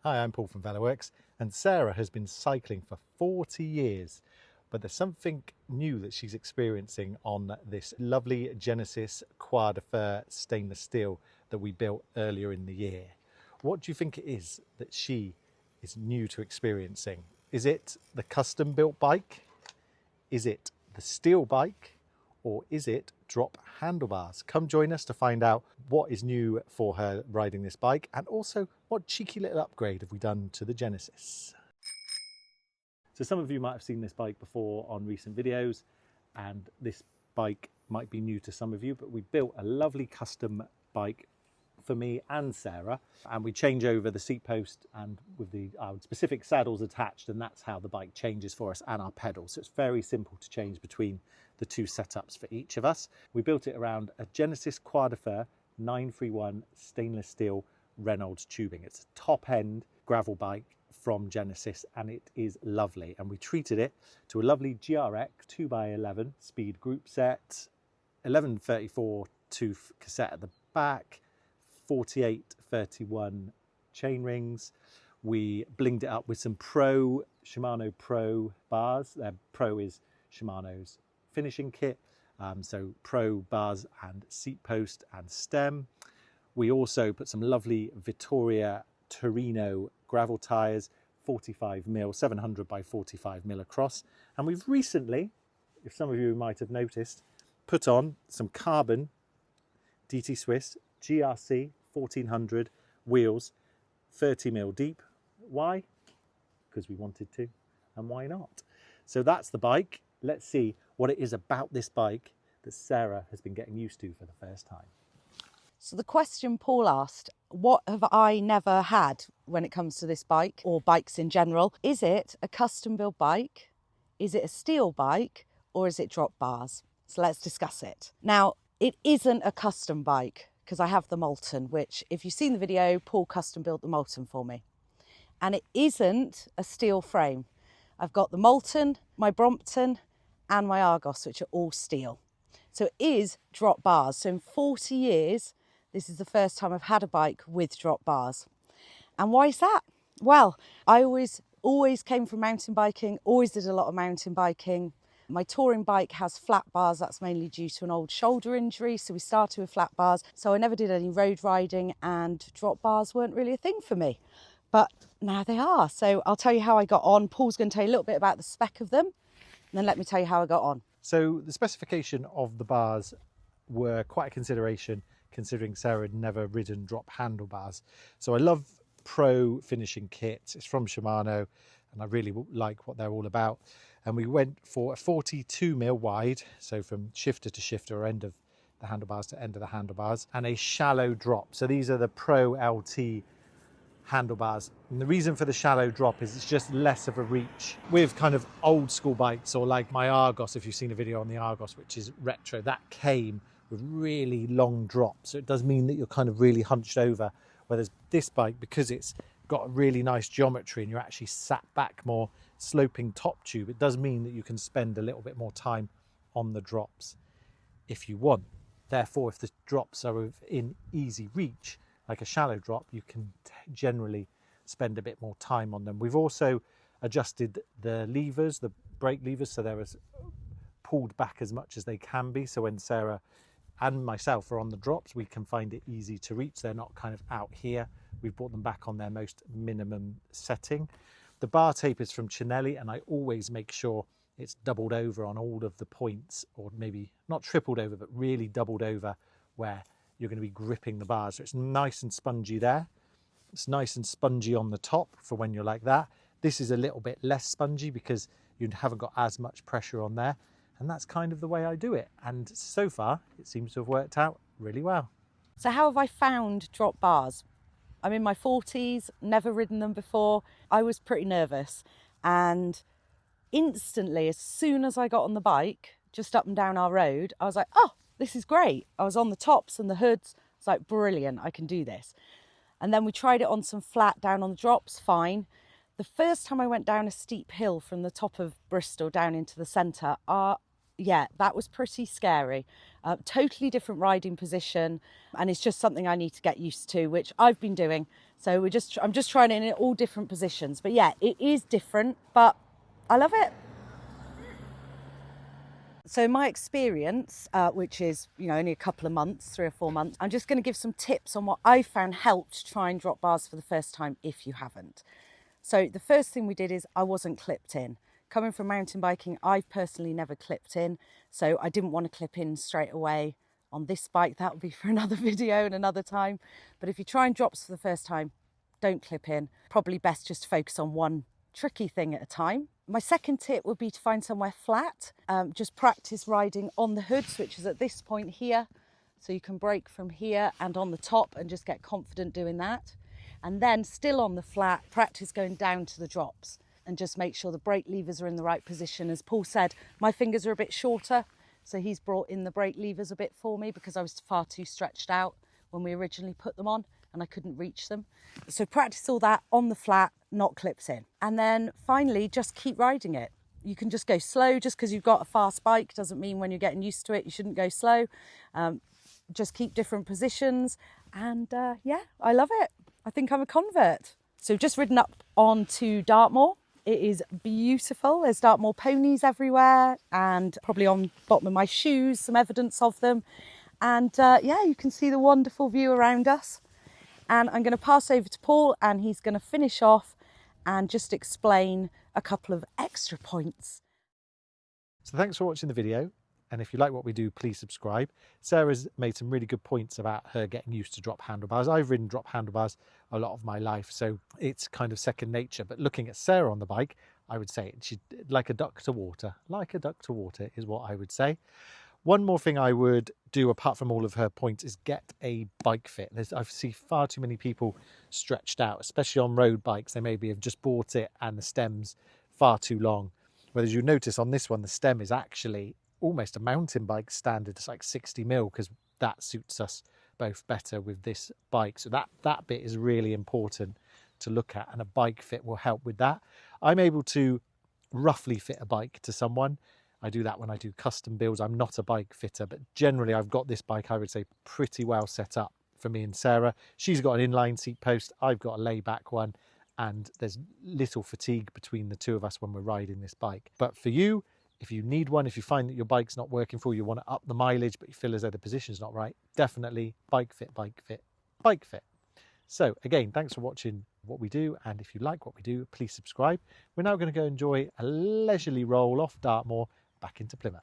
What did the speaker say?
Hi, I'm Paul from Velo, and Sarah has been cycling for 40 years, but there's something new that she's experiencing on this lovely Genesis Croix De Fer stainless steel that we built earlier in the year. What do you think it is that she is new to experiencing? Is it the custom built bike? Is it the steel bike? Or is it drop handlebars? Come join us to find out what is new for her riding this bike, and also what cheeky little upgrade have we done to the Genesis. So some of you might have seen this bike before on recent videos, and this bike might be new to some of you, but we built a lovely custom bike for me and Sarah, and we change over the seat post and with the specific saddles attached, and that's how the bike changes for us, and our pedals. So it's very simple to change between the two setups for each of us. We built it around a Genesis Croix De Fer 931 stainless steel Reynolds tubing. It's a top end gravel bike from Genesis, and it is lovely, and we treated it to a lovely GRX 2x11 speed group set, 1134 tooth cassette at the back, 4831 chain rings. We blinged it up with some Shimano Pro bars. Pro is Shimano's finishing kit, so Pro bars and seat post and stem. We also put some lovely Vittoria Torino gravel tyres, 45mm, 700 by 45mm across. And we've recently, if some of you might have noticed, put on some carbon DT Swiss GRC 1400 wheels, 30mm deep. Why? Because we wanted to, and why not? So that's the bike. Let's see what it is about this bike that Sarah has been getting used to for the first time. So the question Paul asked, what have I never had when it comes to this bike or bikes in general? Is it a custom built bike? Is it a steel bike? Or is it drop bars? So let's discuss it. Now, it isn't a custom bike because I have the Molten, which if you've seen the video, Paul custom built the Molten for me. And it isn't a steel frame. I've got the Molten, my Brompton and my Argos, which are all steel. So it is drop bars. So in 40 years, this is the first time I've had a bike with drop bars. And why is that? Well, I always came from mountain biking, always did a lot of mountain biking. My touring bike has flat bars. That's mainly due to an old shoulder injury. So we started with flat bars. So I never did any road riding, and drop bars weren't really a thing for me. But now they are. So I'll tell you how I got on. Paul's going to tell you a little bit about the spec of them, and then let me tell you how I got on. So the specification of the bars were quite a consideration, considering Sarah had never ridden drop handlebars. So I love Pro finishing kits. It's from Shimano, and I really like what they're all about. And we went for a 42mm wide, so from shifter to shifter, or end of the handlebars to end of the handlebars, and a shallow drop. So these are the Pro LT handlebars, and the reason for the shallow drop is it's just less of a reach. With kind of old school bikes, or like my Argos, if you've seen a video on the Argos, which is retro, that came with really long drops, so it does mean that you're kind of really hunched over, whereas this bike, because it's got a really nice geometry and you're actually sat back more, sloping top tube, it does mean that you can spend a little bit more time on the drops if you want. Therefore, if the drops are in easy reach, like a shallow drop, you can generally spend a bit more time on them. We've also adjusted the levers, the brake levers, so they're as pulled back as much as they can be. So when Sarah and myself are on the drops, we can find it easy to reach. They're not kind of out here. We've brought them back on their most minimum setting. The bar tape is from Cinelli, and I always make sure it's doubled over on all of the points, or maybe not tripled over, but really doubled over where you're going to be gripping the bars. So it's nice and spongy there. It's nice and spongy on the top for when you're like that. This is a little bit less spongy because you haven't got as much pressure on there. And that's kind of the way I do it. And so far, it seems to have worked out really well. So how have I found drop bars? I'm in my 40s, never ridden them before. I was pretty nervous. And instantly, as soon as I got on the bike, just up and down our road, I was like, oh, this is great. I was on the tops and the hoods. I was like, brilliant, I can do this. And then we tried it on some flat down on the drops, fine. The first time I went down a steep hill from the top of Bristol down into the centre, yeah, that was pretty scary. Totally different riding position, and it's just something I need to get used to, which I've been doing. So I'm just trying it in all different positions. But yeah, it is different, but I love it. So my experience, which is, only a couple of months, 3 or 4 months, I'm just going to give some tips on what I found helped try and drop bars for the first time if you haven't. So the first thing we did is I wasn't clipped in. Coming from mountain biking, I've personally never clipped in, so I didn't want to clip in straight away on this bike. That would be for another video and another time. But if you try and drops for the first time, don't clip in. Probably best just to focus on one tricky thing at a time. My second tip would be to find somewhere flat. Just practice riding on the hoods, which is at this point here. So you can brake from here and on the top and just get confident doing that. And then still on the flat, practice going down to the drops and just make sure the brake levers are in the right position. As Paul said, my fingers are a bit shorter, so he's brought in the brake levers a bit for me because I was far too stretched out when we originally put them on and I couldn't reach them. So practice all that on the flat, not clips in. And then finally, just keep riding it. You can just go slow. Just because you've got a fast bike doesn't mean when you're getting used to it, you shouldn't go slow. Just keep different positions. And yeah, I love it. I think I'm a convert. So just ridden up onto Dartmoor. It is beautiful. There's Dartmoor ponies everywhere and probably on the bottom of my shoes, some evidence of them. And yeah, you can see the wonderful view around us. And I'm going to pass over to Paul and he's going to finish off and just explain a couple of extra points. So thanks for watching the video. And if you like what we do, please subscribe. Sarah's made some really good points about her getting used to drop handlebars. I've ridden drop handlebars a lot of my life, so it's kind of second nature. But looking at Sarah on the bike, I would say she's like a duck to water. Like a duck to water is what I would say. One more thing I would do, apart from all of her points, is get a bike fit. I see far too many people stretched out, especially on road bikes. They maybe have just bought it and the stem's far too long. Whereas you notice on this one, the stem is actually almost a mountain bike standard. It's like 60mm because that suits us both better with this bike. So that bit is really important to look at, and a bike fit will help with that. I'm able to roughly fit a bike to someone. I do that when I do custom builds. I'm not a bike fitter, but generally I've got this bike, I would say, pretty well set up for me and Sarah. She's got an inline seat post, I've got a layback one, and there's little fatigue between the two of us when we're riding this bike. But for you, if you need one, if you find that your bike's not working for you, you want to up the mileage, but you feel as though the position's not right, definitely bike fit, bike fit, bike fit. So again, thanks for watching what we do. And if you like what we do, please subscribe. We're now going to go enjoy a leisurely roll off Dartmoor back into Plymouth.